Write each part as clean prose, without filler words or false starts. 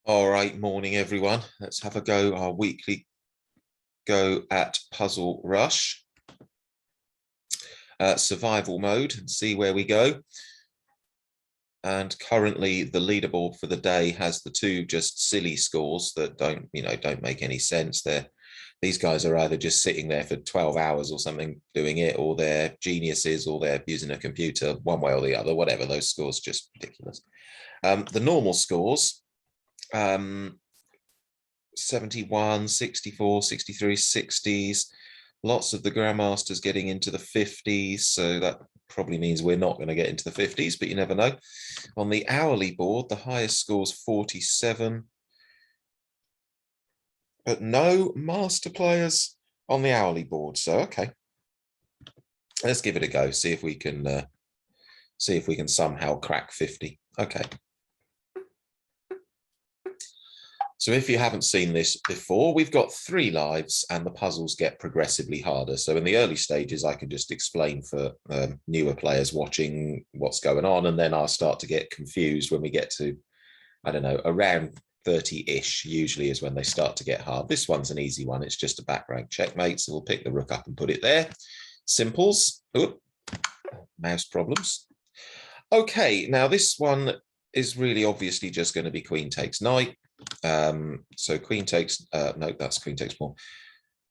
All right, morning everyone. Let's have a go, our weekly go at Puzzle Rush. Survival mode and see where we go. And currently the leaderboard for the day has the two just silly scores that don't make any sense. These guys are either just sitting there for 12 hours or something doing it, or they're geniuses, or they're using a computer, one way or the other, whatever. Those scores just ridiculous. The normal scores, 71, 64, 63, 60s. Lots of the Grandmasters getting into the 50s, so that probably means we're not going to get into the 50s, but you never know. On the hourly board, the highest score's 47, but no master players on the hourly board. So okay, let's give it a go. See if we can somehow crack 50. Okay. So if you haven't seen this before, we've got 3 lives and the puzzles get progressively harder. So in the early stages, I can just explain for newer players watching what's going on, and then I'll start to get confused when we get to, I don't know, around 30-ish usually is when they start to get hard. This one's an easy one. It's just a back rank checkmate. So we'll pick the rook up and put it there. Simples. Oop. Mouse problems. Okay, now this one is really obviously just going to be queen takes knight. So queen takes, no, that's queen takes pawn.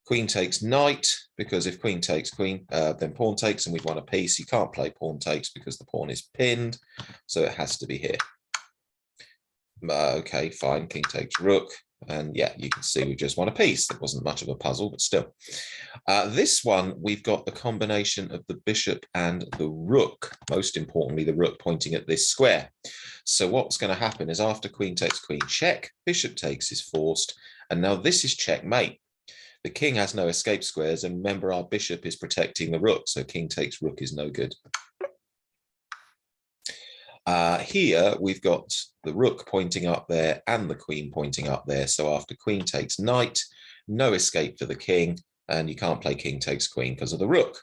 Queen takes knight, because if queen takes queen, then pawn takes, and we've won a piece. You can't play pawn takes because the pawn is pinned, so it has to be here. Okay, fine, king takes rook, and yeah, you can see we just won a piece. That wasn't much of a puzzle, but still. This one, we've got the combination of the bishop and the rook, most importantly, the rook pointing at this square. So what's going to happen is after queen takes queen check, bishop takes is forced, and now this is checkmate. The king has no escape squares, and remember our bishop is protecting the rook, so king takes rook is no good. Here we've got the rook pointing up there and the queen pointing up there, so after queen takes knight, no escape for the king, and you can't play king takes queen because of the rook.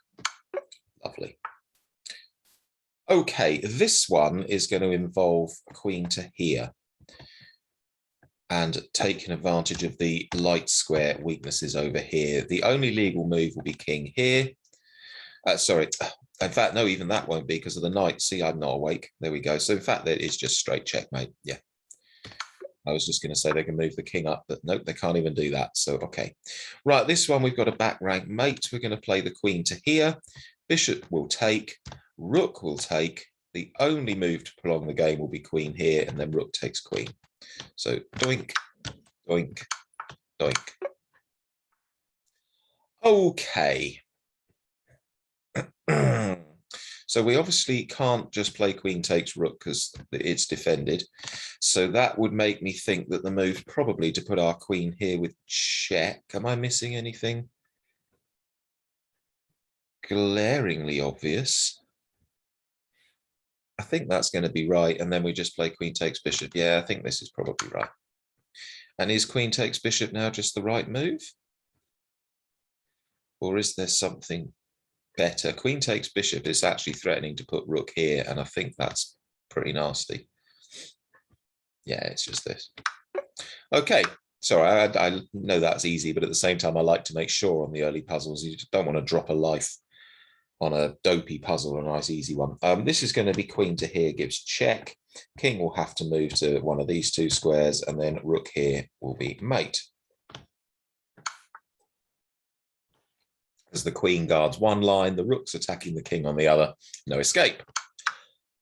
Lovely. Okay, this one is going to involve queen to here and taking advantage of the light square weaknesses over here. The only legal move will be king here. Sorry, in fact, no, even that won't be because of the knight. See, I'm not awake. There we go. So in fact, that is just straight checkmate. Yeah. I was just going to say they can move the king up, but nope, they can't even do that. So, okay. Right, this one, we've got a back rank mate. We're going to play the queen to here. Bishop will take. Rook will take. The only move to prolong the game will be queen here, and then rook takes queen. So doink, doink, doink. Okay. So we obviously can't just play queen takes rook because it's defended. So that would make me think that the move probably to put our queen here with check. Am I missing anything glaringly obvious? I think that's going to be right. And then we just play queen takes bishop. Yeah, I think this is probably right. And is queen takes bishop now just the right move? Or is there something better? Queen takes bishop is actually threatening to put rook here, and I think that's pretty nasty. Yeah, it's just this. Okay, sorry, I know that's easy, but at the same time, I like to make sure on the early puzzles, you don't want to drop a life on a dopey puzzle, a nice easy one. This is going to be queen to here gives check. King will have to move to one of these two squares, and then rook here will be mate. As the queen guards one line, the rook's attacking the king on the other. No escape.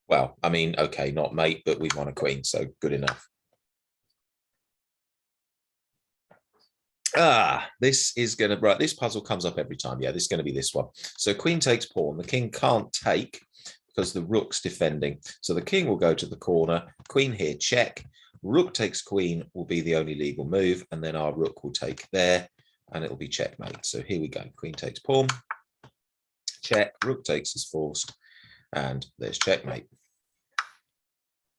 Well, I mean, okay, not mate, but we've won a queen, so good enough. This is going to, right, this puzzle comes up every time. Yeah, this is going to be this one. So queen takes pawn. The king can't take because the rook's defending. So the king will go to the corner. Queen here, check. Rook takes queen will be the only legal move, and then our rook will take there, and it'll be checkmate. So here we go. Queen takes pawn. Check. Rook takes is forced, and there's checkmate.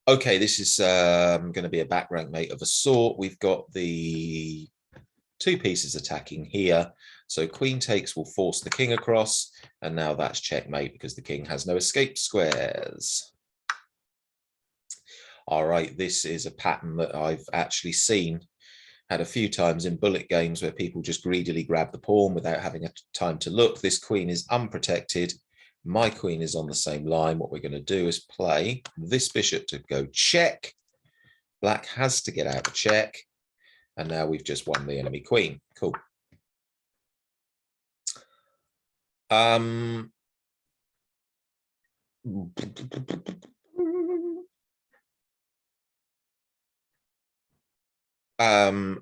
Okay, this is going to be a back rank mate of a sort. We've got the two pieces attacking here. So queen takes will force the king across, and now that's checkmate because the king has no escape squares. All right, this is a pattern that I've actually seen had a few times in bullet games where people just greedily grab the pawn without having a time to look. This queen is unprotected. My queen is on the same line. What we're going to do is play this bishop to go check. Black has to get out of check. And now we've just won the enemy queen. Cool.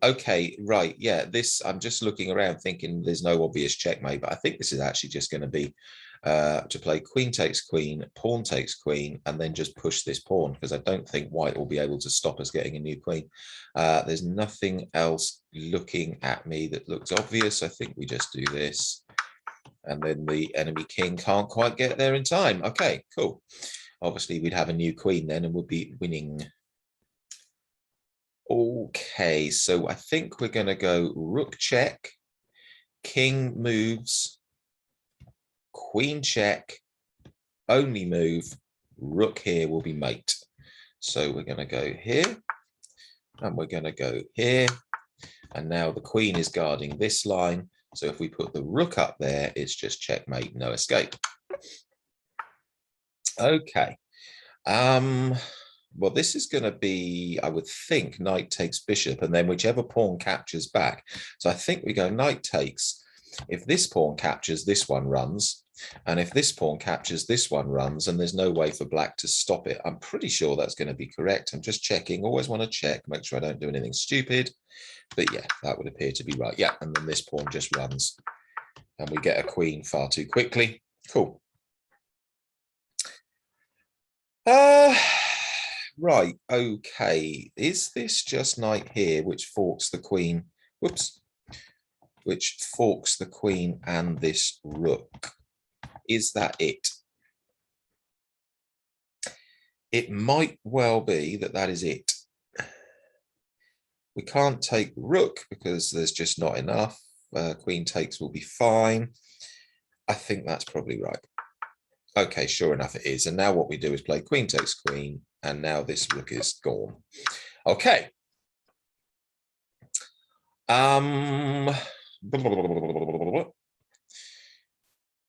Okay, right. Yeah, this, I'm just looking around thinking there's no obvious checkmate, but I think this is actually just going to be to play queen takes queen, pawn takes queen, and then just push this pawn, because I don't think white will be able to stop us getting a new queen. There's nothing else looking at me that looks obvious. I think we just do this, and then the enemy king can't quite get there in time. Okay, cool. Obviously, we'd have a new queen then and would be winning. Okay, so I think we're going to go rook check, king moves, queen check, only move, rook here will be mate. So we're going to go here, and we're going to go here, and now the queen is guarding this line. So if we put the rook up there, it's just checkmate, no escape. Okay. Well, this is going to be, I would think, knight takes bishop, and then whichever pawn captures back. So I think we go knight takes. If this pawn captures, this one runs. And if this pawn captures, this one runs, and there's no way for black to stop it. I'm pretty sure that's going to be correct. I'm just checking. Always want to check, make sure I don't do anything stupid. But yeah, that would appear to be right. Yeah, and then this pawn just runs. And we get a queen far too quickly. Cool. Right, okay. Is this just knight here, which forks the queen? Whoops. Which forks the queen and this rook? Is that it? It might well be that that is it. We can't take rook because there's just not enough. Queen takes will be fine. I think that's probably right. Okay, sure enough it is. And now what we do is play queen takes queen, and now this rook is gone. Okay.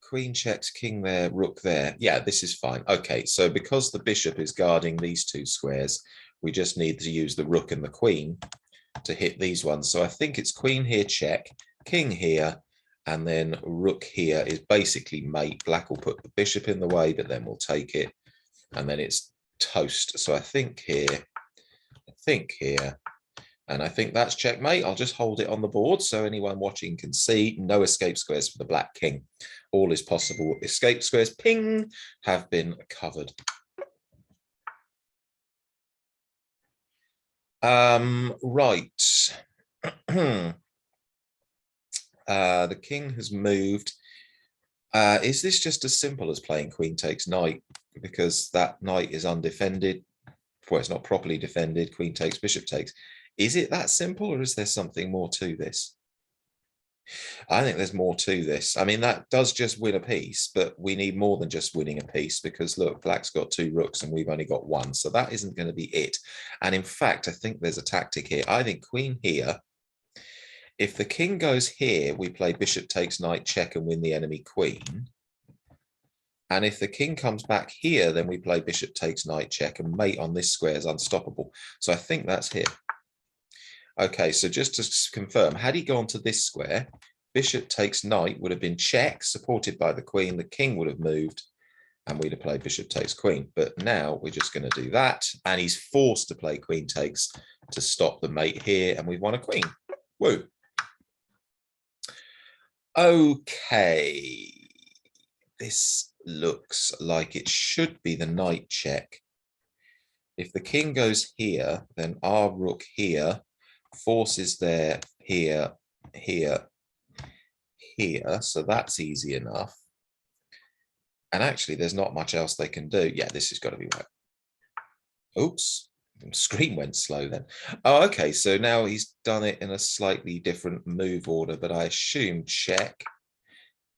Queen checks, king there, rook there. Yeah, this is fine. Okay, so because the bishop is guarding these two squares, we just need to use the rook and the queen to hit these ones. So I think it's queen here, check, king here, and then rook here is basically mate. Black will put the bishop in the way, but then we'll take it, and then it's toast. So I think here, and I think that's checkmate. I'll just hold it on the board so anyone watching can see. No escape squares for the black king. All is possible. Escape squares, ping, have been covered. Right. The king has moved. Is this just as simple as playing queen takes knight? Because that knight is undefended. Well, it's not properly defended. Queen takes, bishop takes. Is it that simple, or is there something more to this? I think there's more to this. I mean, that does just win a piece, but we need more than just winning a piece, because look, black's got two rooks and we've only got one. So that isn't going to be it. And in fact, I think there's a tactic here. I think queen here. If the king goes here, we play bishop takes knight check and win the enemy queen. And if the king comes back here, then we play bishop takes knight check, and mate on this square is unstoppable. So I think that's here. Okay, so just to confirm, had he gone to this square, bishop takes knight would have been check, supported by the queen, the king would have moved, and we'd have played bishop takes queen. But now we're just going to do that, and he's forced to play queen takes to stop the mate here, and we've won a queen. Woo. Okay, this looks like it should be the knight check. If the king goes here, then our rook here forces there, here, here, here. So that's easy enough. And actually, there's not much else they can do. Yeah, this has got to be right. Oops, the screen went slow then. Oh, okay. So now he's done it in a slightly different move order, but I assume check.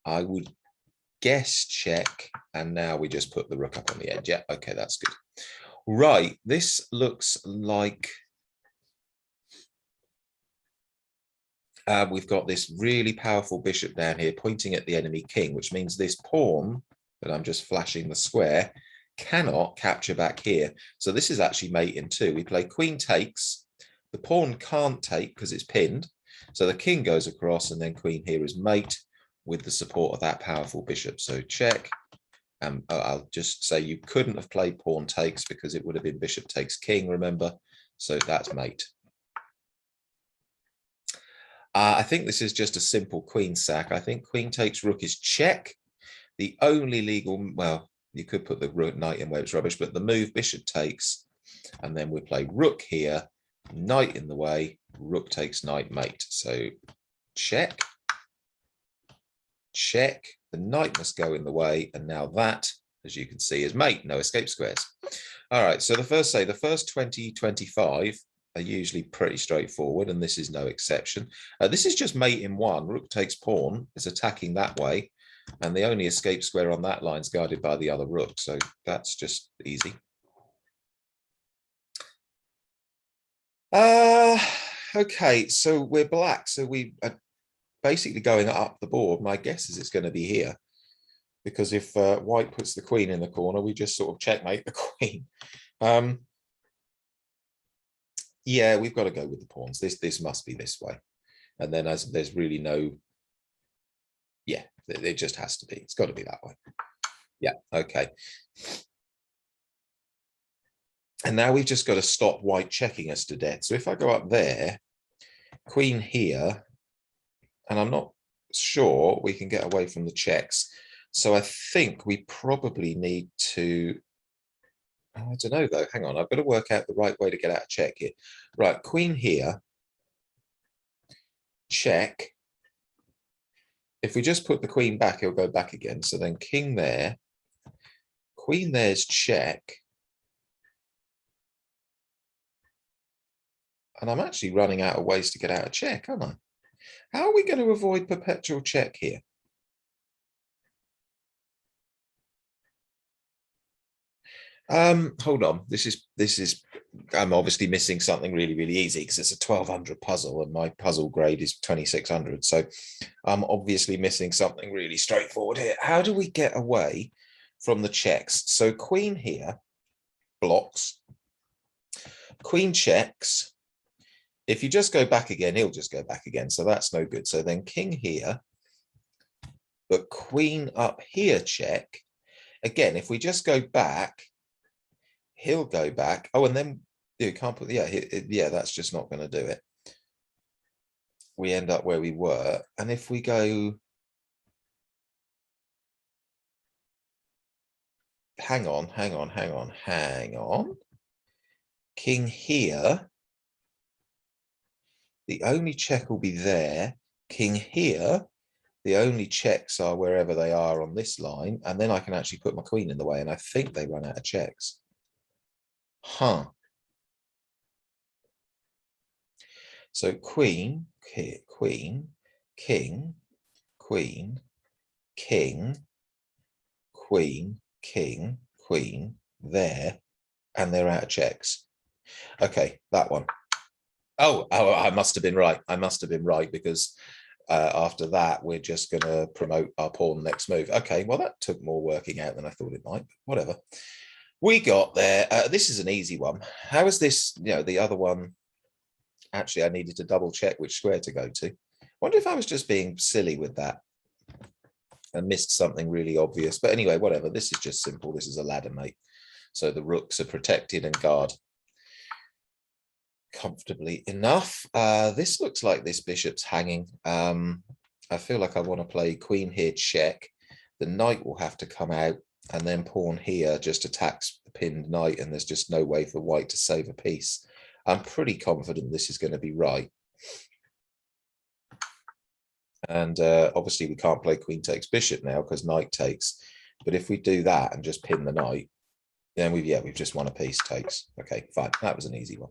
I would guess check. And now we just put the rook up on the edge. Yeah, okay, that's good. Right, this looks like we've got this really powerful bishop down here pointing at the enemy king, which means this pawn that I'm just flashing the square cannot capture back here. So this is actually mate in two. We play queen takes. The pawn can't take because it's pinned. So the king goes across and then queen here is mate with the support of that powerful bishop. So check. I'll just say you couldn't have played pawn takes because it would have been bishop takes king, remember? So that's mate. I think this is just a simple queen sack. I think queen takes rook is check. The only legal, well, you could put the rook knight in where it's rubbish, but the move bishop takes, and then we play rook here, knight in the way, rook takes knight mate. So check, check, the knight must go in the way, and now that, as you can see, is mate, no escape squares. All right, so the first 20, 25 are usually pretty straightforward, and this is no exception. This is just mate in one. Rook takes pawn, is attacking that way, and the only escape square on that line is guarded by the other rook, so that's just easy. Okay, so we're black, so we are basically going up the board. My guess is it's going to be here, because if white puts the queen in the corner, we just sort of checkmate the queen. Yeah, we've got to go with the pawns. This must be this way. And then as there's really no, yeah, it just has to be. It's got to be that way. Yeah, okay. And now we've just got to stop white checking us to death. So if I go up there, queen here, and I'm not sure we can get away from the checks. So I think we probably need to, I don't know though, hang on, I've got to work out the right way to get out of check here. Right, queen here, check. If we just put the queen back, he'll go back again. So then king there, queen there's check. And I'm actually running out of ways to get out of check, aren't I? How are we going to avoid perpetual check here? Hold on. This is I'm obviously missing something really easy because it's a 1200 puzzle and my puzzle grade is 2600. So I'm obviously missing something really straightforward here. How do we get away from the checks? So queen here blocks, queen checks. If you just go back again, he'll just go back again. So that's no good. So then king here, but queen up here check. Again, if we just go back, he'll go back. Oh, and then you can't put, yeah, that's just not going to do it. We end up where we were. And if we go, hang on. King here. The only check will be there. King here. The only checks are wherever they are on this line. And then I can actually put my queen in the way. And I think they run out of checks. Huh. So queen, queen, king, queen, king, queen, king, queen, there, and they're out of checks. Okay, that one. Oh, I must have been right. I must have been right because after that, we're just going to promote our pawn next move. Okay, well, that took more working out than I thought it might, but whatever. We got there. This is an easy one. How is this, the other one? Actually, I needed to double check which square to go to. Wonder if I was just being silly with that and missed something really obvious. But anyway, whatever. This is just simple. This is a ladder, mate. So the rooks are protected and guard comfortably enough. This looks like this bishop's hanging. I feel like I want to play queen here check. The knight will have to come out, and then pawn here just attacks the pinned knight, and there's just no way for white to save a piece. I'm pretty confident this is going to be right. And obviously we can't play queen takes bishop now because knight takes. But if we do that and just pin the knight, then we've just won a piece takes. Okay, fine. That was an easy one.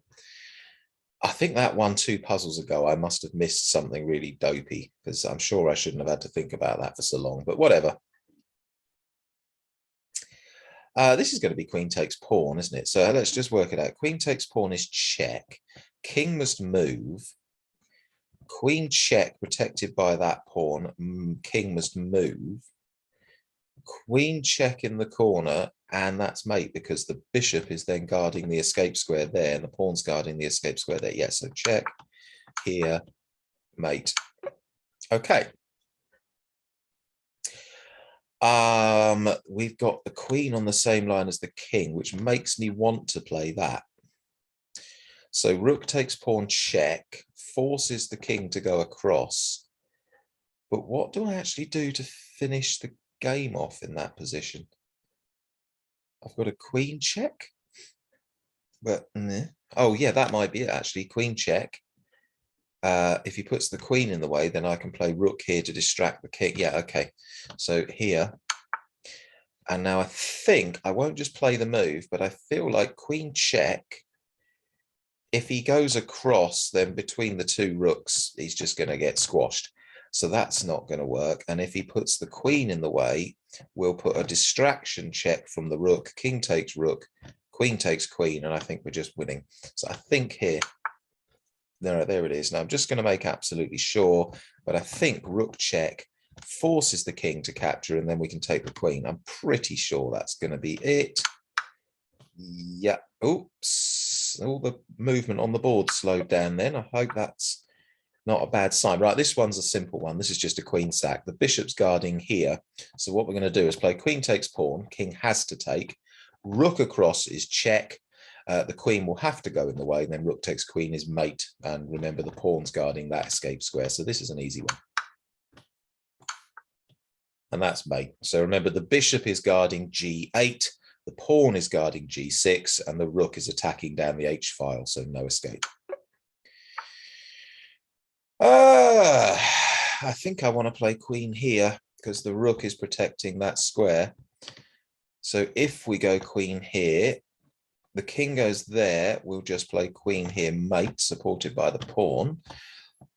I think that one 2 puzzles ago, I must have missed something really dopey because I'm sure I shouldn't have had to think about that for so long, but whatever. This is going to be queen takes pawn, isn't it? So let's just work it out. Queen takes pawn is check. King must move. Queen check protected by that pawn. King must move. Queen check in the corner, and that's mate because the bishop is then guarding the escape square there, and the pawn's guarding the escape square there. Yeah, so check here, mate. Okay. We've got the queen on the same line as the king, which makes me want to play that. So rook takes pawn check, forces the king to go across. But what do I actually do to finish the game off in that position? I've got a queen check. But oh yeah, that might be it actually. Queen check. If he puts the queen in the way, then I can play rook here to distract the king. Yeah, okay. So here. And now I think I won't just play the move, but I feel like queen check. If he goes across, then between the two rooks, he's just going to get squashed. So that's not going to work. And if he puts the queen in the way, we'll put a distraction check from the rook. King takes rook, queen takes queen, and I think we're just winning. So I think here, there it is. Now I'm just going to make absolutely sure, but I think rook check forces the king to capture, and then we can take the queen. I'm pretty sure that's going to be it. Yeah. Oops. All the movement on the board slowed down then. I hope that's not a bad sign. Right, this one's a simple one. This is just a queen sack. The bishop's guarding here. So what we're going to do is play queen takes pawn. King has to take. Rook across is check. The queen will have to go in the way, and then rook takes queen is mate. And remember, the pawn's guarding that escape square. So this is an easy one. And that's mate. So remember, the bishop is guarding g8. The pawn is guarding g6, and the rook is attacking down the h file, so no escape. I think I want to play queen here because the rook is protecting that square. So if we go queen here, the king goes there, we'll just play queen here, mate, supported by the pawn.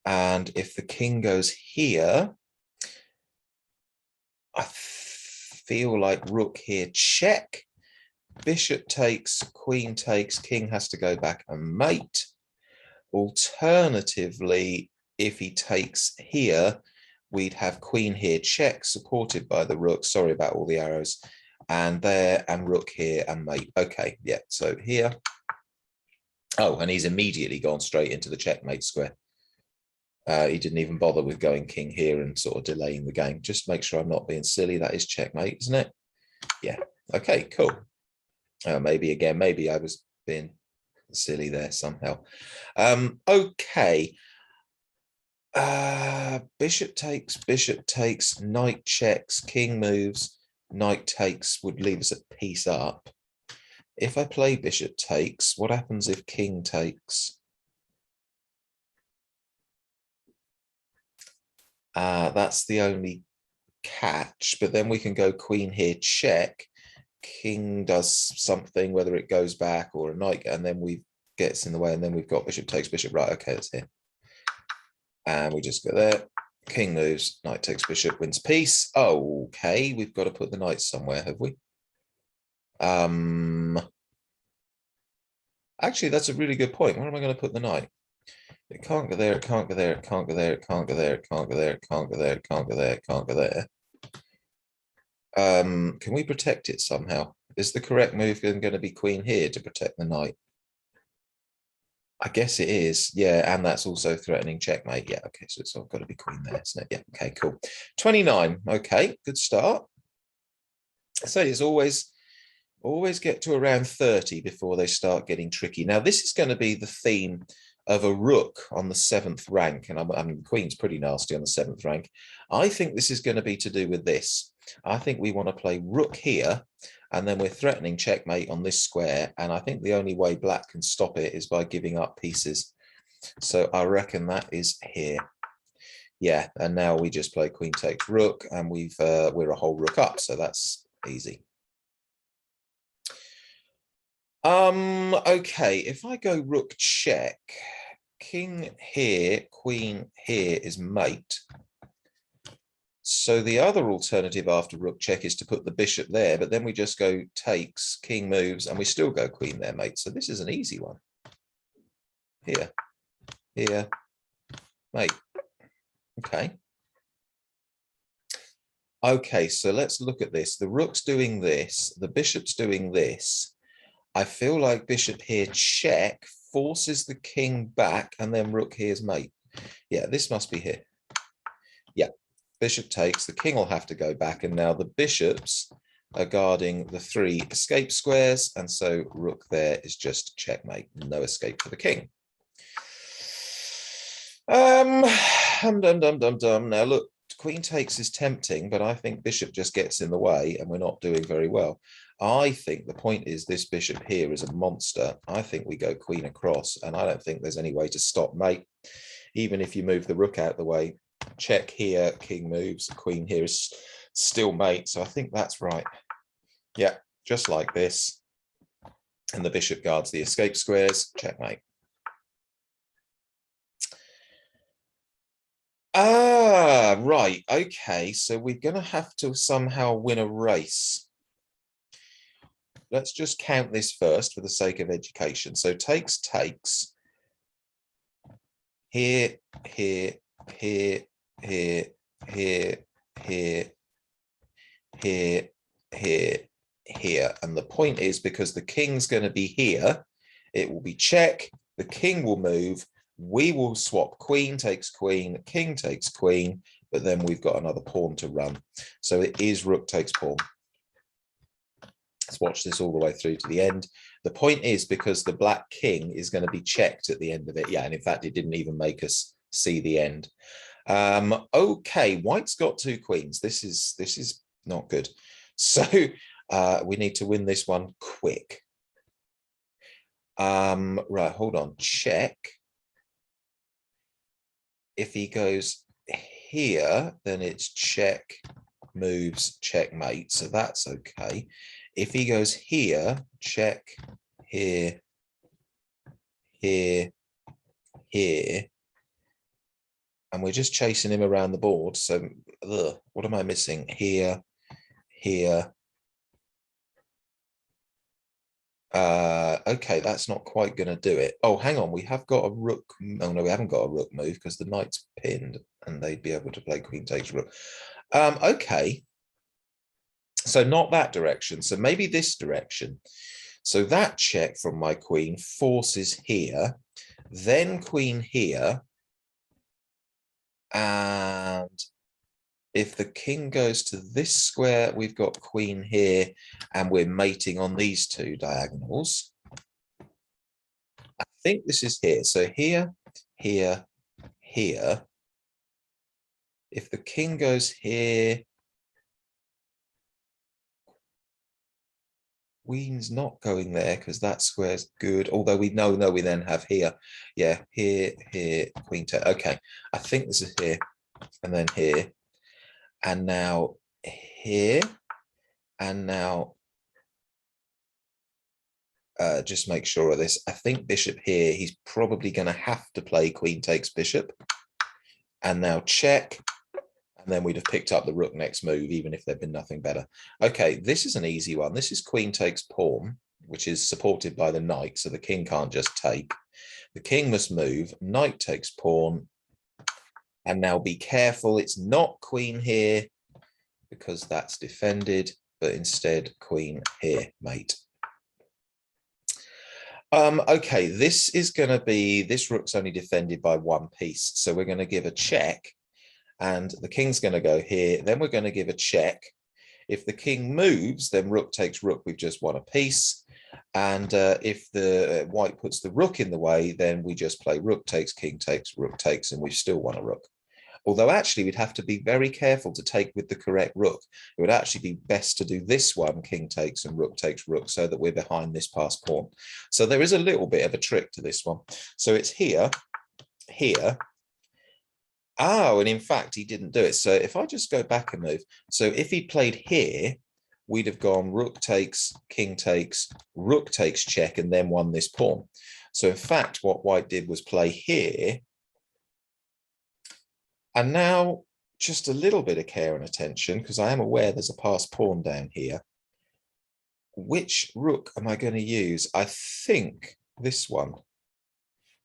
And if the king goes here, I feel like rook here, check. Bishop takes, queen takes, king has to go back and mate. Alternatively, if he takes here, we'd have queen here, check, supported by the rook. Sorry about all the arrows. And there, and rook here, and mate. Okay, yeah, so here. Oh, and he's immediately gone straight into the checkmate square. He didn't even bother with going king here and sort of delaying the game. Just make sure I'm not being silly. That is checkmate, isn't it? Yeah, okay, cool. Maybe I was being silly there somehow. Okay. Bishop takes, knight checks, king moves, knight takes would leave us a piece up. If I play bishop takes, what happens if king takes? That's the only catch, but then we can go queen here, check. King does something, whether it goes back or a knight, and then we gets in the way, and then we've got bishop takes bishop. Right, okay, that's here. And we just go there. King moves, knight takes bishop, wins piece. Okay, we've got to put the knight somewhere, have we? Actually, that's a really good point. Where am I going to put the knight? It can't go there, it can't go there, it can't go there, it can't go there, it can't go there, it can't go there, it can't go there, it can't go there. Can we protect it somehow? Is the correct move going to be queen here to protect the knight? I guess it is. Yeah, and that's also threatening checkmate. Yeah, okay, so it's all got to be queen there, isn't it? Yeah, okay, cool. 29. Okay, good start. So it's always get to around 30 before they start getting tricky. Now, this is going to be the theme of a rook on the 7th rank, and I mean, queen's pretty nasty on the 7th rank. I think this is going to be to do with this. I think we want to play rook here, and then we're threatening checkmate on this square, and I think the only way black can stop it is by giving up pieces. So I reckon that is here. Yeah, and now we just play queen takes rook, and we're a whole rook up, so that's easy. Okay, if I go rook check, king here, queen here is mate. So the other alternative after rook check is to put the bishop there, but then we just go takes, king moves, and we still go queen there, mate. So this is an easy one. Here, here, mate. Okay. Okay, so let's look at this. The rook's doing this, the bishop's doing this. I feel like bishop here check forces the king back, and then rook here's mate. Yeah, this must be here. Yeah, bishop takes, the king will have to go back, and now the bishops are guarding the 3 escape squares, and so rook there is just checkmate, no escape for the king. Now look, queen takes is tempting, but I think bishop just gets in the way and we're not doing very well. I think the point is this bishop here is a monster. I think we go queen across, and I don't think there's any way to stop mate. Even if you move the rook out the way, check here, king moves, queen here is still mate. So I think that's right. Yeah, just like this. And the bishop guards the escape squares, checkmate. Ah, right. Okay, so we're going to have to somehow win a race. Let's just count this first for the sake of education. So takes, takes. Here, here, here, here, here, here, here, here, here. And the point is, because the king's going to be here, it will be check, the king will move, we will swap queen takes queen, king takes queen, but then we've got another pawn to run. So it is rook takes pawn. Let's watch this all the way through to the end. The point is, because the black king is going to be checked at the end of it. Yeah, and in fact, it didn't even make us see the end. Okay, white's got 2 queens. This is not good. So we need to win this one quick. Right, hold on, check. If he goes here, then it's check, moves, checkmate. So that's okay. If he goes here, check, here, here, here. And we're just chasing him around the board. So what am I missing? Here, here. Okay, that's not quite going to do it. Oh, hang on, we have got a rook. Oh no, we haven't got a rook move because the knight's pinned and they'd be able to play queen takes rook. Okay, so not that direction, so maybe this direction. So that check from my queen forces here, then queen here, and if the king goes to this square, we've got queen here, and we're mating on these 2 diagonals. I think this is here. So here, here, here. If the king goes here, queen's not going there because that square's good. Although we know we then have here. Yeah, here, here, queen take. Okay, I think this is here, and then here. And now here, and now just make sure of this. I think bishop here, he's probably going to have to play queen takes bishop. And now check, and then we'd have picked up the rook next move, even if there'd been nothing better. Okay, this is an easy one. This is queen takes pawn, which is supported by the knight, so the king can't just take. The king must move, knight takes pawn, and now be careful, it's not queen here, because that's defended, but instead queen here, mate. Okay, this is going to be, this rook's only defended by 1 piece, so we're going to give a check, and the king's going to go here, then we're going to give a check. If the king moves, then rook takes rook, we've just won a piece, and if the white puts the rook in the way, then we just play rook takes, king takes, rook takes, and we've still won a rook. Although actually we'd have to be very careful to take with the correct rook. It would actually be best to do this one, king takes and rook takes rook, so that we're behind this passed pawn. So there is a little bit of a trick to this one. So it's here, here. Oh, and in fact, he didn't do it. So if I just go back a move, so if he played here, we'd have gone rook takes, king takes, rook takes check, and then won this pawn. So in fact, what white did was play here. And now just a little bit of care and attention, because I am aware there's a passed pawn down here. Which rook am I going to use? I think this one,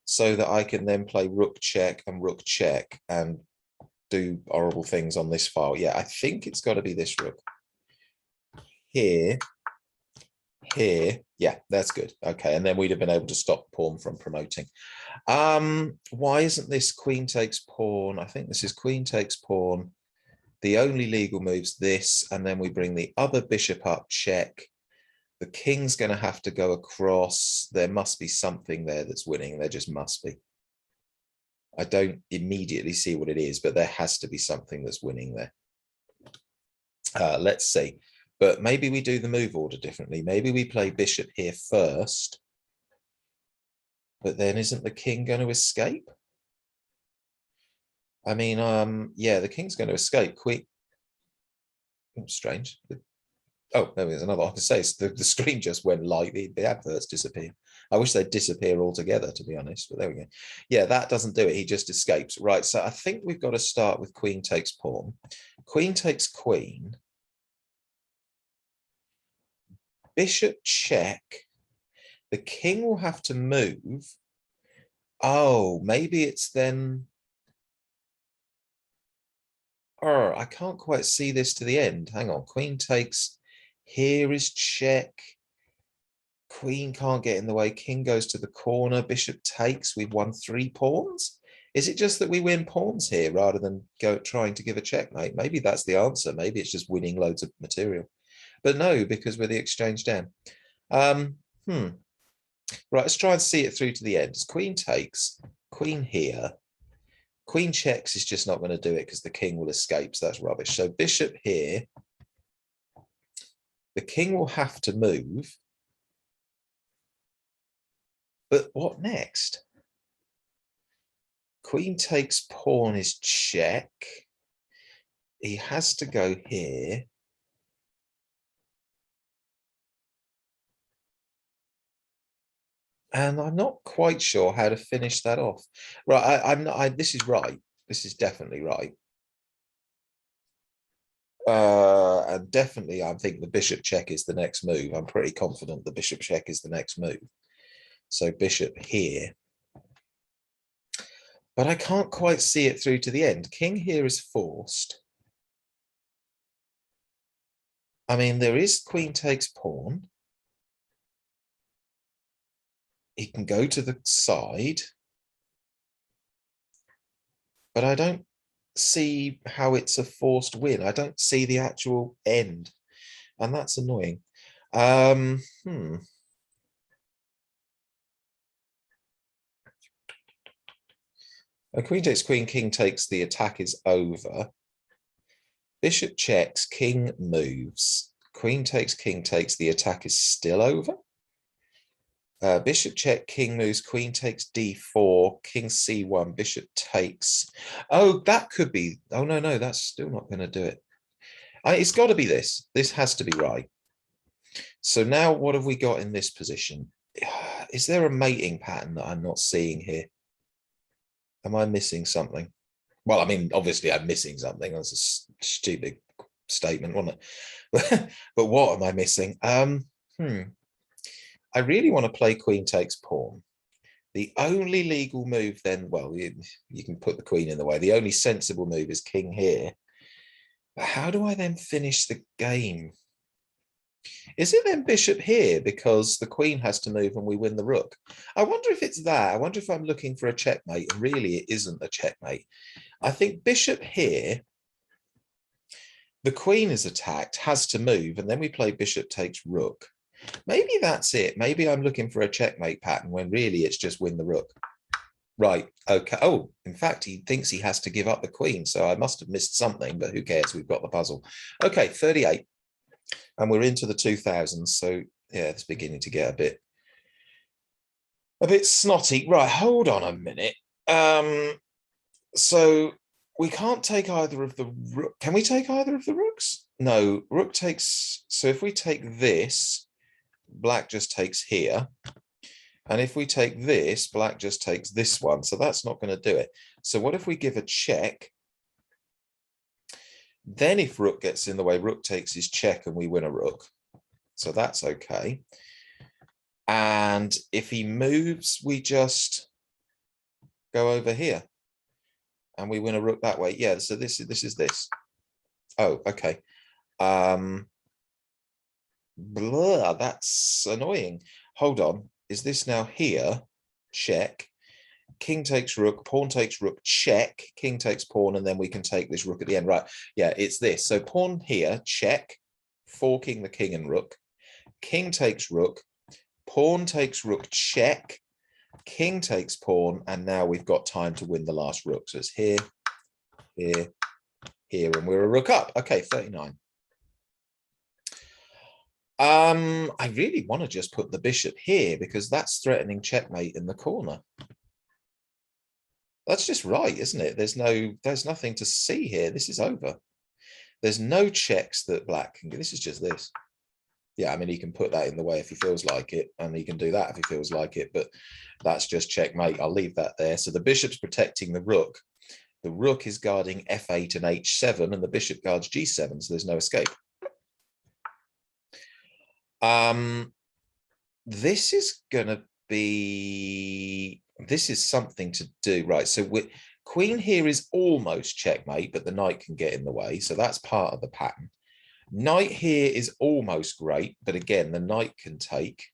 so that I can then play rook check and do horrible things on this file. Yeah, I think it's got to be this rook. Here. Yeah, that's good. Okay, and then we'd have been able to stop pawn from promoting. Why isn't this queen takes pawn? I think this is queen takes pawn. The only legal move's this, and then we bring the other bishop up, check. The king's going to have to go across. There must be something there that's winning. There just must be. I don't immediately see what it is, but there has to be something that's winning there. Let's see. But maybe we do the move order differently. Maybe we play bishop here first. But then isn't the king going to escape? I mean, yeah, the king's going to escape. Queen. Oh, strange. Oh, there's another. I can say the screen just went light. The adverts disappear. I wish they'd disappear altogether, to be honest. But there we go. Yeah, that doesn't do it. He just escapes. Right. So I think we've got to start with queen takes pawn. Queen takes queen. Bishop check. The king will have to move. Oh, maybe it's then. Oh, I can't quite see this to the end. Hang on. Queen takes. Here is check. Queen can't get in the way. King goes to the corner. Bishop takes. We've won 3 pawns. Is it just that we win pawns here rather than trying to give a checkmate? Maybe that's the answer. Maybe it's just winning loads of material. But no, because we're the exchange down. Right, let's try and see it through to the end. Queen takes, queen here. Queen checks is just not going to do it because the king will escape, so that's rubbish. So bishop here. The king will have to move. But what next? Queen takes pawn is check. He has to go here. And I'm not quite sure how to finish that off. Right, I'm not. This is right. This is definitely right. And definitely, I think the bishop check is the next move. I'm pretty confident the bishop check is the next move. So bishop here. But I can't quite see it through to the end. King here is forced. I mean, there is queen takes pawn. He can go to the side. But I don't see how it's a forced win. I don't see the actual end. And that's annoying. A queen takes queen, king takes, the attack is over. Bishop checks, king moves. Queen takes, king takes, the attack is still over. Bishop check, king moves, queen takes d4, king c1, bishop takes. Oh, that could be. Oh, no, that's still not going to do it. It's got to be this. This has to be right. So now what have we got in this position? Is there a mating pattern that I'm not seeing here? Am I missing something? Well, I mean, obviously I'm missing something. That's a stupid statement, wasn't it? But what am I missing? I really want to play queen takes pawn. The only legal move then, well, you can put the queen in the way. The only sensible move is king here. But how do I then finish the game? Is it then bishop here because the queen has to move and we win the rook? I wonder if it's that. I wonder if I'm looking for a checkmate and really it isn't a checkmate. I think bishop here, the queen is attacked, has to move, and then we play bishop takes rook. Maybe that's it. Maybe I'm looking for a checkmate pattern when really it's just win the rook. Right. Okay. Oh, in fact, he thinks he has to give up the queen. So I must have missed something, but who cares? We've got the puzzle. Okay, 38. And we're into the 2000s. So yeah, it's beginning to get a bit snotty. Right. Hold on a minute. So we can't take either of the rook. Can we take either of the rooks? No, rook takes. So if we take this, black just takes here. And if we take this, black just takes this one. So that's not going to do it. So what if we give a check? Then if rook gets in the way, rook takes his check and we win a rook. So that's okay. And if he moves, we just go over here and we win a rook that way. Yeah, so this is this. Oh, okay. Blah, that's annoying. Hold on. Is this now here? Check. King takes rook, pawn takes rook, check, king takes pawn, and then we can take this rook at the end. Right, yeah, it's this. So pawn here, check, forking the king and rook. King takes rook, pawn takes rook, check, king takes pawn, and now we've got time to win the last rook. So it's here, here, here, and we're a rook up. Okay, 39. I really want to just put the bishop here because that's threatening checkmate in the corner. That's just right, isn't it? There's nothing to see here. This is over. There's no checks that black can get. This is just this. Yeah, I mean, he can put that in the way if he feels like it, and he can do that if he feels like it, but that's just checkmate. I'll leave that there. So the bishop's protecting the rook. The rook is guarding f8 and h7, and the bishop guards g7, so there's no escape. This is going to be... This is something to do, right? So queen here is almost checkmate, but the knight can get in the way. So that's part of the pattern. Knight here is almost great, but again, the knight can take.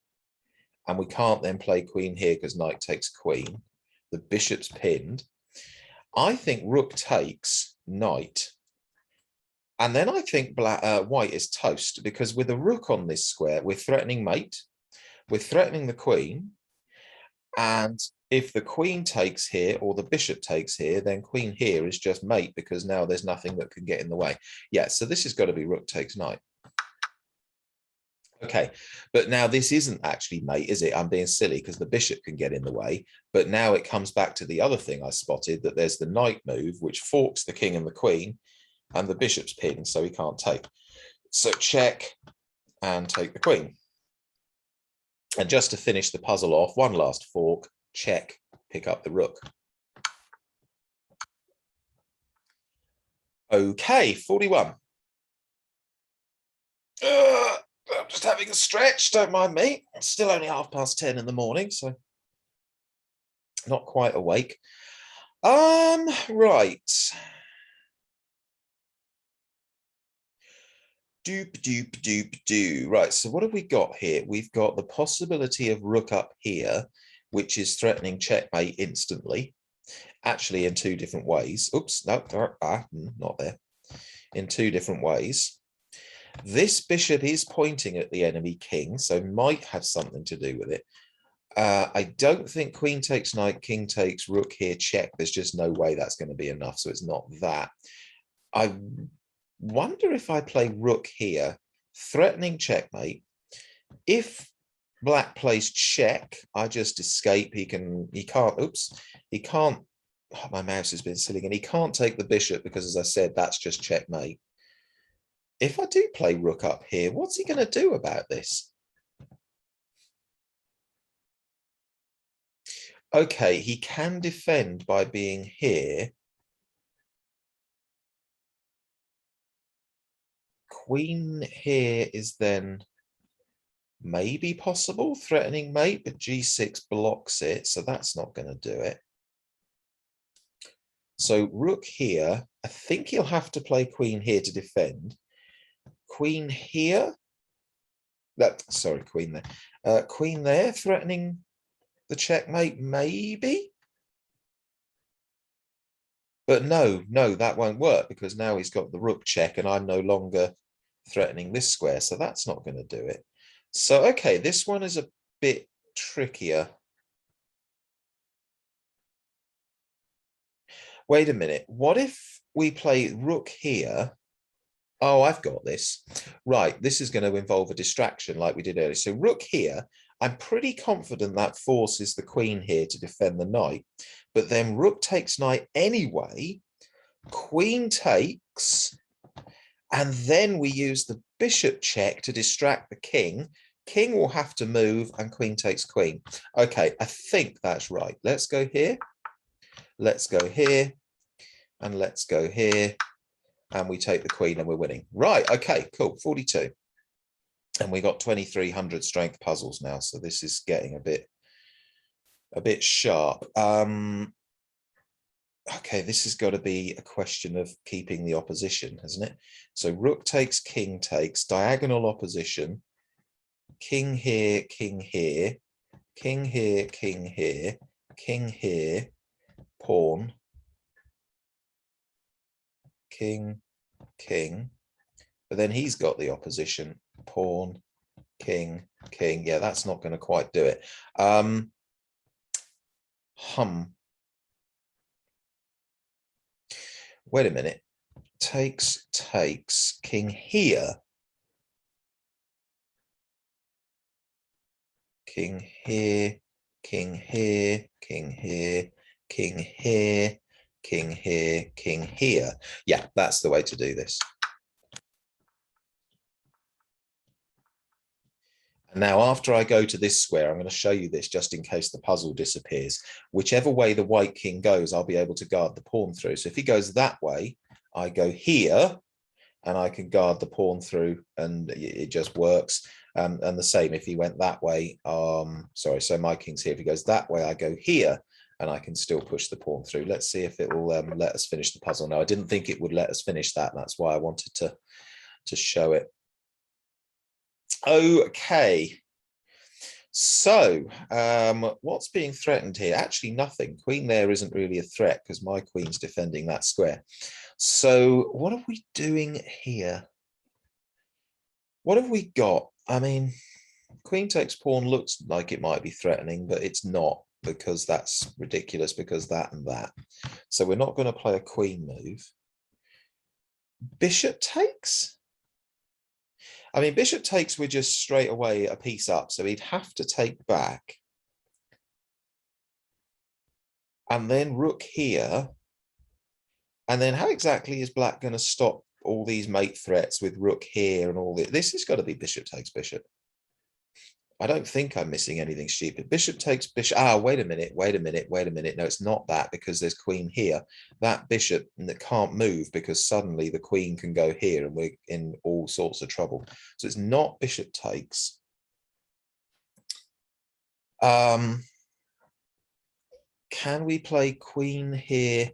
And we can't then play queen here because knight takes queen. The bishop's pinned. I think rook takes knight. And then I think white is toast because with a rook on this square, we're threatening mate. We're threatening the queen. And if the queen takes here or the bishop takes here, then queen here is just mate because now there's nothing that can get in the way. Yeah, so this has got to be rook takes knight. Okay, but now this isn't actually mate, is it? I'm being silly because the bishop can get in the way. But now it comes back to the other thing I spotted, that there's the knight move, which forks the king and the queen, and the bishop's pinned, so he can't take. So check and take the queen. And just to finish the puzzle off, one last fork, check, pick up the rook. Okay, 41. I'm just having a stretch, don't mind me. It's still only 10:30 in the morning, so not quite awake. Right. Doop. Right, so what have we got here? We've got the possibility of rook up here, which is threatening checkmate instantly, actually in two different ways. Oops, no, not there. In two different ways. This bishop is pointing at the enemy king, so might have something to do with it. I don't think queen takes knight, king takes rook here, check. There's just no way that's going to be enough, so it's not that. I wonder if I play rook here, threatening checkmate. If black plays check, I just escape. He can't, oh, my mouse has been silly, and he can't take the bishop because, as I said, that's just checkmate. If I do play rook up here, what's he going to do about this? Okay, he can defend by being here. Queen here is then maybe possible, threatening mate, but g6 blocks it, so that's not going to do it. So rook here, I think he'll have to play queen here to defend. Queen here, sorry, queen there. Queen there, threatening the checkmate, maybe? But no, that won't work because now he's got the rook check and I'm no longer threatening this square, so that's not going to do it. So, okay, this one is a bit trickier. Wait a minute. What if we play rook here? Oh, I've got this. Right, this is going to involve a distraction like we did earlier. So rook here, I'm pretty confident that forces the queen here to defend the knight. But then rook takes knight anyway. Queen takes. And then we use the bishop check to distract the king. King will have to move and queen takes queen. Okay, I think that's right. Let's go here. Let's go here. And let's go here. and we take the queen and we're winning. Right, okay, cool, 42. And we got 2300 strength puzzles now, so this is getting a bit sharp. Okay, this has got to be a question of keeping the opposition, hasn't it? So rook takes, king takes, diagonal opposition, king here, king here, king here, king here, king here, pawn, king, king. But then he's got the opposition, pawn, king, king. Yeah, that's not going to quite do it. Wait a minute. Takes, takes, king here. King here, king here, king here, king here, king here, king here. Yeah, that's the way to do this. And now after I go to this square, I'm going to show you this just in case the puzzle disappears. Whichever way the white king goes, I'll be able to guard the pawn through. So if he goes that way, I go here and I can guard the pawn through and it just works. And the same if he went that way. Sorry, so my king's here. If he goes that way, I go here and I can still push the pawn through. Let's see if it will let us finish the puzzle. Now, I didn't think it would let us finish that. That's why I wanted to show it. Okay. So what's being threatened here? Actually, nothing. Queen there isn't really a threat because my queen's defending that square. So what are we doing here? What have we got? I mean, queen takes pawn looks like it might be threatening, but it's not because that's ridiculous because that and that. So we're not going to play a queen move. Bishop takes? I mean, bishop takes, we're just straight away a piece up. So he'd have to take back. And then rook here. And then how exactly is black going to stop all these mate threats with rook here and all this? This has got to be bishop takes bishop. I don't think I'm missing anything stupid. Bishop takes bishop. Ah, wait a minute, wait a minute, wait a minute. No, it's not that because there's queen here. That bishop that can't move because suddenly the queen can go here and we're in all sorts of trouble. So it's not bishop takes. Can we play queen here?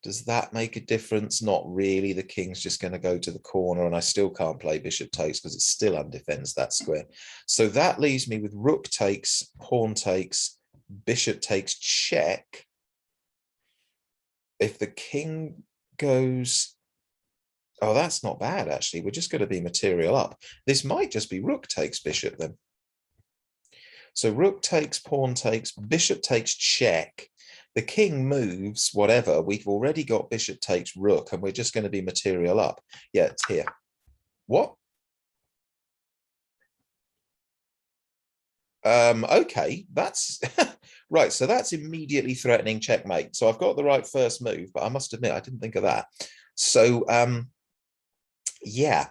Does that make a difference? Not really. The king's just going to go to the corner and I still can't play bishop takes because it still undefends that square. So that leaves me with rook takes, pawn takes, bishop takes, check. If the king goes... Oh, that's not bad, actually. We're just going to be material up. This might just be rook takes bishop then. So rook takes, pawn takes, bishop takes, check. The king moves, whatever. We've already got bishop takes rook, and we're just going to be material up. Yeah, it's here. What? Okay, that's right. So that's immediately threatening checkmate. So I've got the right first move, but I must admit I didn't think of that. So yeah.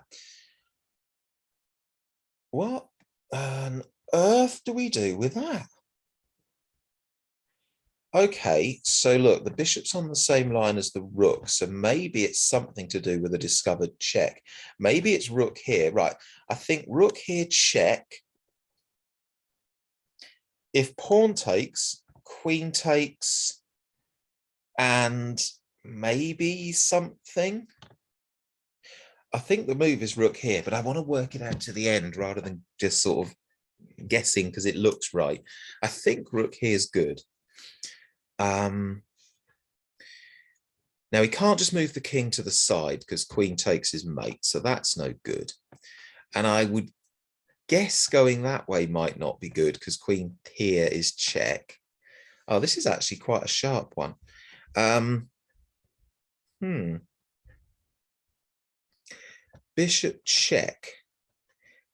What on earth do we do with that? Okay, so look, the bishop's on the same line as the rook, so maybe it's something to do with a discovered check. Maybe it's rook here, right? I think rook here, check. If pawn takes, queen takes, and maybe something. I think the move is rook here, but I want to work it out to the end rather than just sort of guessing because it looks right. I think rook here is good. Now he can't just move the king to the side because queen takes his mate, so that's no good. And I would guess going that way might not be good because queen here is check. Oh, this is actually quite a sharp one. Bishop check,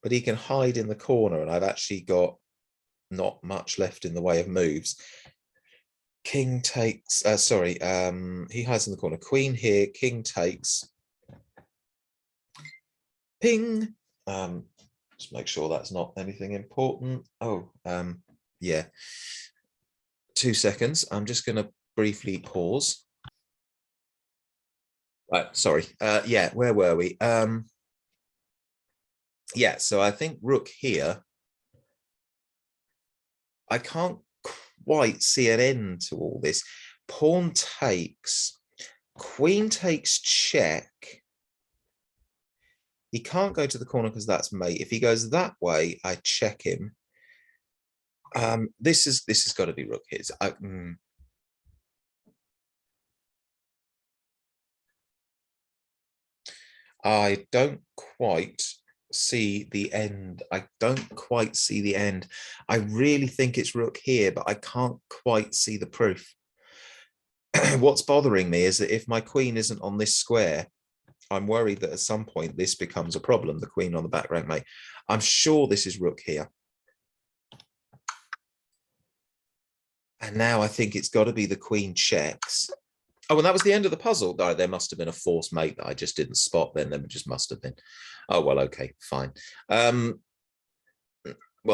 but he can hide in the corner and I've actually got not much left in the way of moves. King takes, he hides in the corner. Queen here, king takes. Ping. Just make sure that's not anything important. Oh, yeah. 2 seconds. I'm just going to briefly pause. Right, sorry. Yeah, where were we? Yeah, so I think rook here. I can't quite see an end to all this. Pawn takes, queen takes check. He can't go to the corner because that's mate. If he goes that way, I check him. This has got to be rook here. I don't quite see the end. I don't quite see the end. I really think it's rook here, but I can't quite see the proof. What's bothering me is that if my queen isn't on this square, I'm worried that at some point this becomes a problem, the queen on the back rank mate. I'm sure this is rook here. And now I think it's got to be the queen checks. Oh, and that was the end of the puzzle. No, there must have been a forced mate that I just didn't spot then. There just must have been. Oh, well, okay, fine. Well,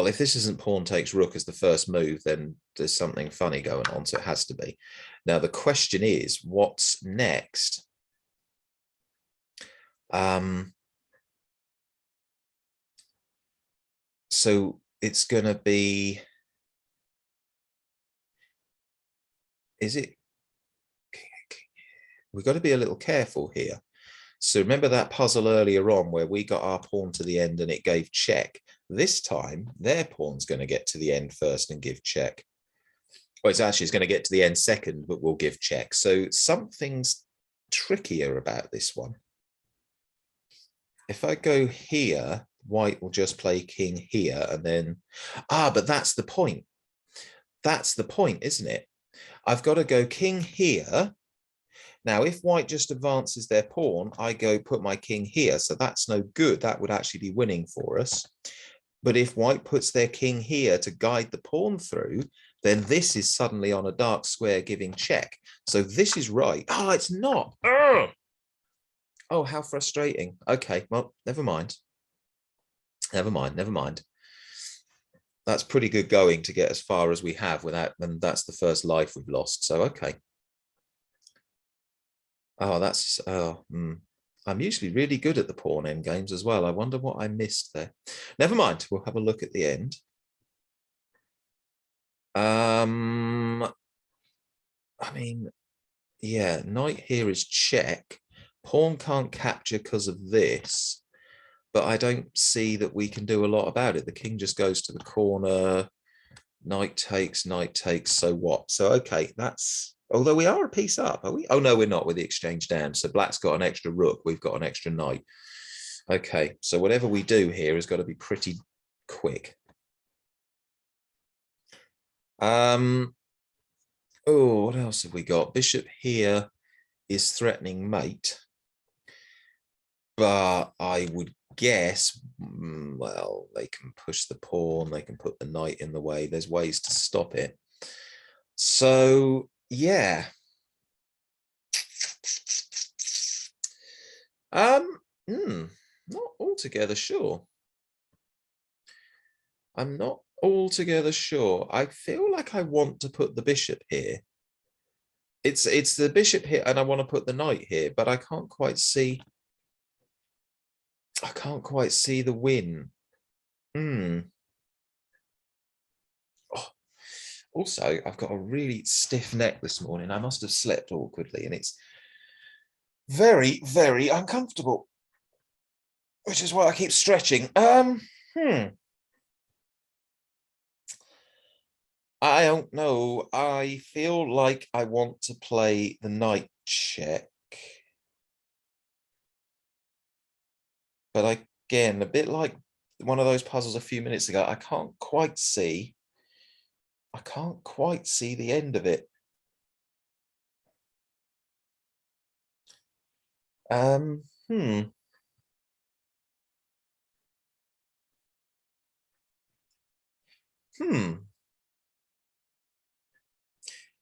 if this isn't pawn takes rook as the first move, then there's something funny going on, so it has to be. Now, the question is, what's next? So it's going to be... Is it... We've got to be a little careful here. So remember that puzzle earlier on where we got our pawn to the end and it gave check. This time, their pawn's going to get to the end first and give check. Well, it's going to get to the end second, but we'll give check. So something's trickier about this one. If I go here, white will just play king here and then... but that's the point. That's the point, isn't it? I've got to go king here. Now, if white just advances their pawn, I go put my king here. So that's no good. That would actually be winning for us. But if white puts their king here to guide the pawn through, then this is suddenly on a dark square giving check. So this is right. Oh, it's not. Ugh! Oh, how frustrating. Okay, well, never mind. Never mind, never mind. That's pretty good going to get as far as we have without, and that's the first life we've lost. So, okay. Oh, that's, I'm usually really good at the pawn end games as well. I wonder what I missed there. Never mind. We'll have a look at the end. I mean, yeah, knight here is check. Pawn can't capture because of this, but I don't see that we can do a lot about it. The king just goes to the corner. Knight takes, so what? So, okay, that's... Although we are a piece up, are we? Oh, no, we're not with the exchange down. So black's got an extra rook. We've got an extra knight. Okay, so whatever we do here has got to be pretty quick. Oh, what else have we got? Bishop here is threatening mate. But I would guess, well, they can push the pawn. They can put the knight in the way. There's ways to stop it. So, yeah. Not altogether sure. I'm not altogether sure. I feel like I want to put the bishop here. It's the bishop here, and I want to put the knight here, but I can't quite see. I can't quite see the win. Oh. Also, I've got a really stiff neck this morning. I must have slept awkwardly, and it's very, very uncomfortable, which is why I keep stretching. I don't know. I feel like I want to play the knight check. But again, a bit like one of those puzzles a few minutes ago, I can't quite see. I can't quite see the end of it.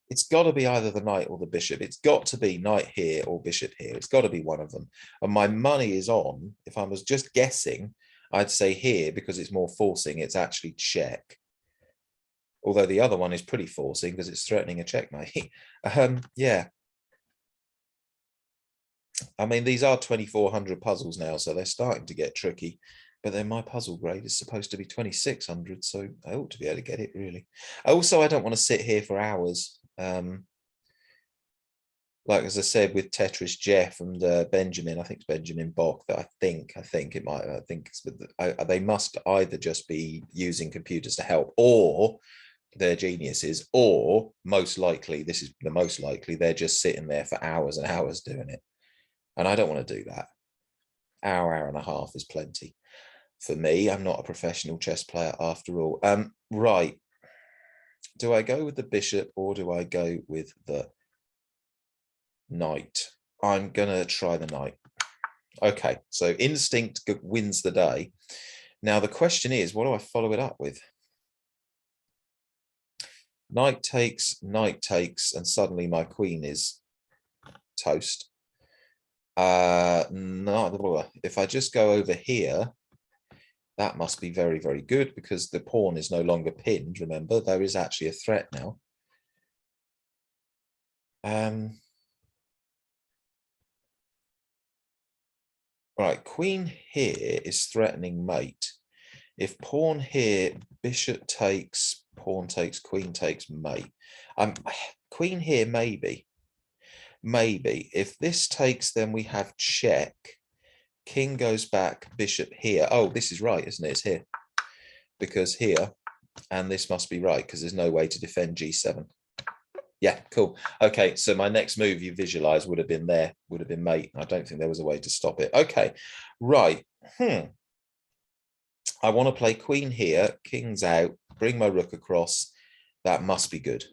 It's got to be either the knight or the bishop. It's got to be knight here or bishop here. It's got to be one of them. And my money is on, if I was just guessing, I'd say here because it's more forcing. It's actually check. Although the other one is pretty forcing because it's threatening a checkmate. Yeah. I mean, these are 2,400 puzzles now, so they're starting to get tricky. But then my puzzle grade is supposed to be 2,600, so I ought to be able to get it, really. Also, I don't want to sit here for hours. Like, as I said, with Tetris Jeff and Benjamin, I think it's Benjamin Bock that I think it might, I think it's, they must either just be using computers to help, or they're geniuses, or most likely, this is the most likely, they're just sitting there for hours and hours doing it. And I don't want to do that. Hour and a half is plenty for me. I'm not a professional chess player after all. Right. Do I go with the bishop or do I go with the knight? I'm gonna try the knight. Okay, so instinct wins the day. Now the question is, what do I follow it up with? Knight takes, and suddenly my queen is toast. No, if I just go over here, that must be very, very good because the pawn is no longer pinned. Remember, there is actually a threat now. Right, queen here is threatening mate. If pawn here, bishop takes, pawn takes, queen takes, mate. Queen here, maybe. Maybe. If this takes, then we have check. King goes back, bishop here. Oh, this is right, isn't it? It's here. Because here, and this must be right, because there's no way to defend g7. Yeah, cool. Okay, so my next move you visualize would have been there, would have been mate. I don't think there was a way to stop it. Okay, right. I want to play queen here, king's out, bring my rook across. That must be good.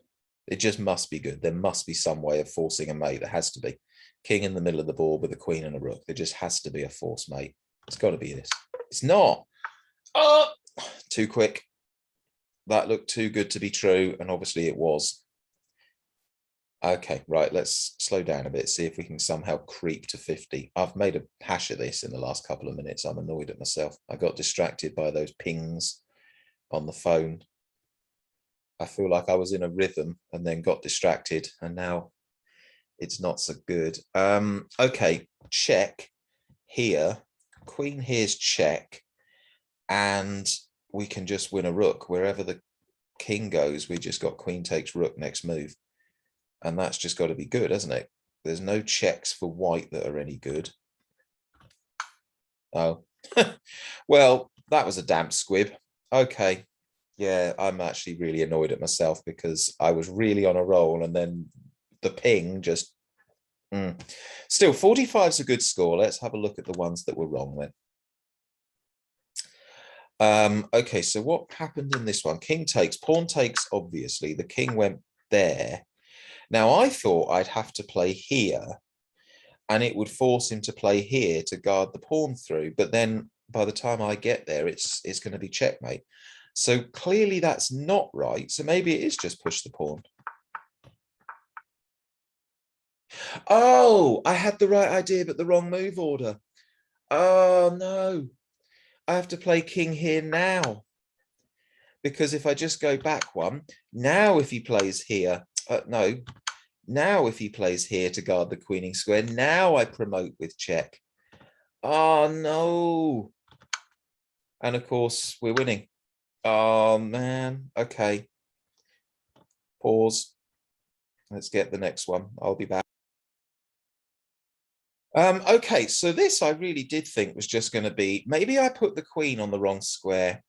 It just must be good. There must be some way of forcing a mate. There has to be. King in the middle of the board with a queen and a rook. There just has to be a force mate. It's got to be this. It's not. Oh, too quick. That looked too good to be true, and obviously it was. Okay, right, let's slow down a bit, see if we can somehow creep to 50. I've made a hash of this in the last couple of minutes. I'm annoyed at myself. I got distracted by those pings on the phone. I feel like I was in a rhythm and then got distracted, and now it's not so good. Okay, check here. Queen here's check, and we can just win a rook. Wherever the king goes, we just got queen takes rook next move. And that's just got to be good, hasn't it? There's no checks for white that are any good. Oh, well, that was a damp squib. Okay. Yeah, I'm actually really annoyed at myself because I was really on a roll and then the ping just... Still, 45 is a good score. Let's have a look at the ones that were wrong then. Okay, so what happened in this one? King takes, pawn takes, obviously. The king went there. Now, I thought I'd have to play here and it would force him to play here to guard the pawn through. But then by the time I get there, it's going to be checkmate. So clearly that's not right. So maybe it is just push the pawn. Oh, I had the right idea, but the wrong move order. Oh, no. I have to play king here now. Because if I just go back one, now if he plays here, no, now if he plays here to guard the queening square, now I promote with check. Oh, no. And of course, we're winning. Oh, man. Okay. Pause. Let's get the next one. I'll be back. Okay, so this I really did think was just going to be, maybe I put the queen on the wrong square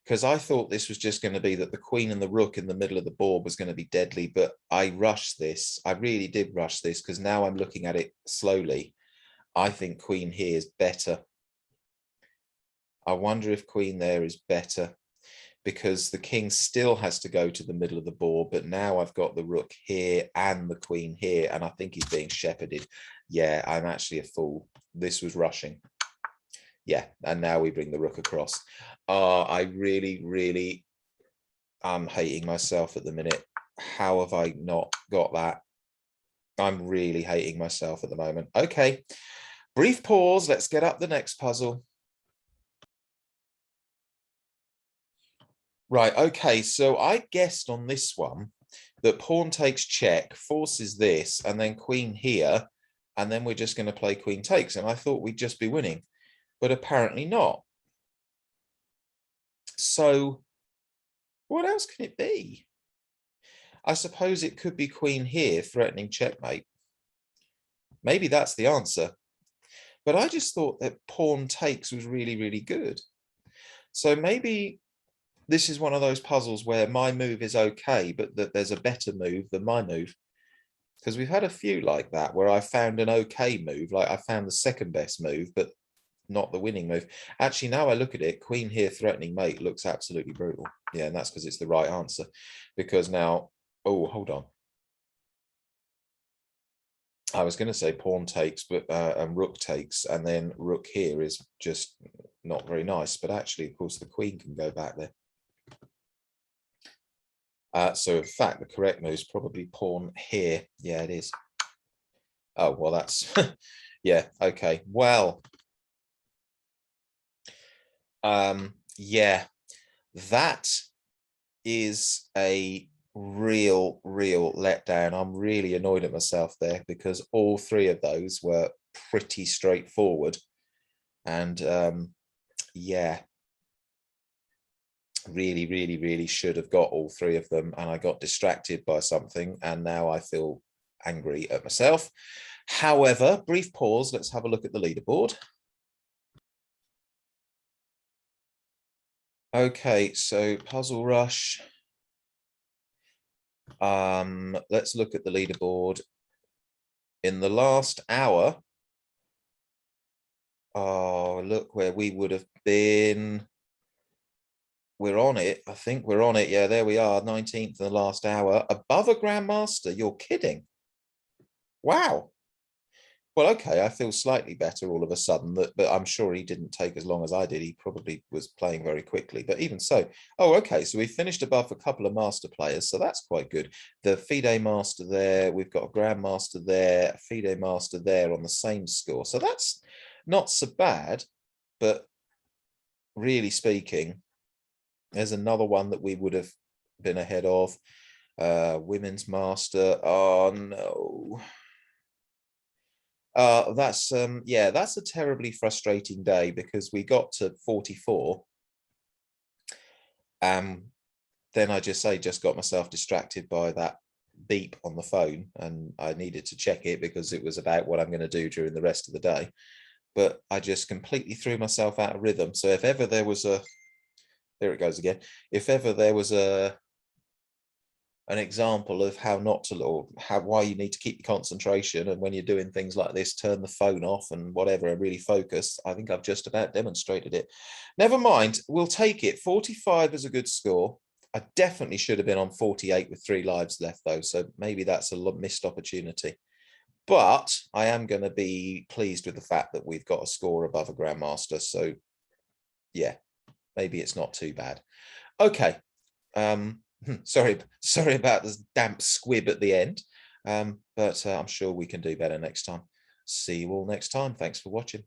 because I thought this was just going to be that the queen and the rook in the middle of the board was going to be deadly, but I rushed this. I really did rush this because now I'm looking at it slowly. I think queen here is better. I wonder if queen there is better because the king still has to go to the middle of the board, but now I've got the rook here and the queen here, and I think he's being shepherded. Yeah, I'm actually a fool. This was rushing. Yeah, and now we bring the rook across. I really, I'm hating myself at the minute. How have I not got that? I'm really hating myself at the moment. Okay, brief pause. Let's get up the next puzzle. Right, okay, so I guessed on this one that pawn takes check, forces this, and then queen here, and then we're just going to play queen takes. And I thought we'd just be winning, but apparently not. So what else can it be? I suppose it could be queen here threatening checkmate. Maybe that's the answer. But I just thought that pawn takes was really, really good. So maybe this is one of those puzzles where my move is okay, but that there's a better move than my move. Because we've had a few like that where I found an okay move, like I found the second best move, but not the winning move. Actually, now I look at it, queen here threatening mate looks absolutely brutal. Yeah, and that's because it's the right answer. Because now, oh, hold on. I was going to say pawn takes, but and rook takes, and then rook here is just not very nice. But actually, of course, the queen can go back there. So in fact, the correct move is probably pawn here. Yeah, it is. Oh, well, that's, yeah, okay. Well, yeah, that is a real letdown. I'm really annoyed at myself there because all three of those were pretty straightforward. And yeah, really should have got all three of them, and I got distracted by something, and now I feel angry at myself. However, brief pause, let's have a look at the leaderboard. Okay, so Puzzle Rush. Let's look at the leaderboard. In the last hour, oh, look where we would have been. We're on it. I think we're on it. Yeah, there we are, 19th in the last hour. Above a Grandmaster. You're kidding. Wow. Well, okay, I feel slightly better all of a sudden, but I'm sure he didn't take as long as I did. He probably was playing very quickly, but even so. Oh, okay, so we finished above a couple of master players, so that's quite good. The FIDE master there, we've got a Grandmaster there, a FIDE master there on the same score. So that's not so bad, but really speaking, there's another one that we would have been ahead of. Women's master. Oh no. That's yeah, that's a terribly frustrating day because we got to 44. Then I just got myself distracted by that beep on the phone, and I needed to check it because it was about what I'm going to do during the rest of the day. But I just completely threw myself out of rhythm. So if ever there was a, there it goes again. If ever there was an example of how not to, or how, why you need to keep your concentration, and when you're doing things like this, turn the phone off and whatever, and really focus, I think I've just about demonstrated it. Never mind, we'll take it. 45 is a good score. I definitely should have been on 48 with 3 lives left though, so maybe that's a missed opportunity. But I am going to be pleased with the fact that we've got a score above a Grandmaster. So yeah, maybe it's not too bad. Okay. Sorry about this damp squib at the end. But I'm sure we can do better next time. See you all next time. Thanks for watching.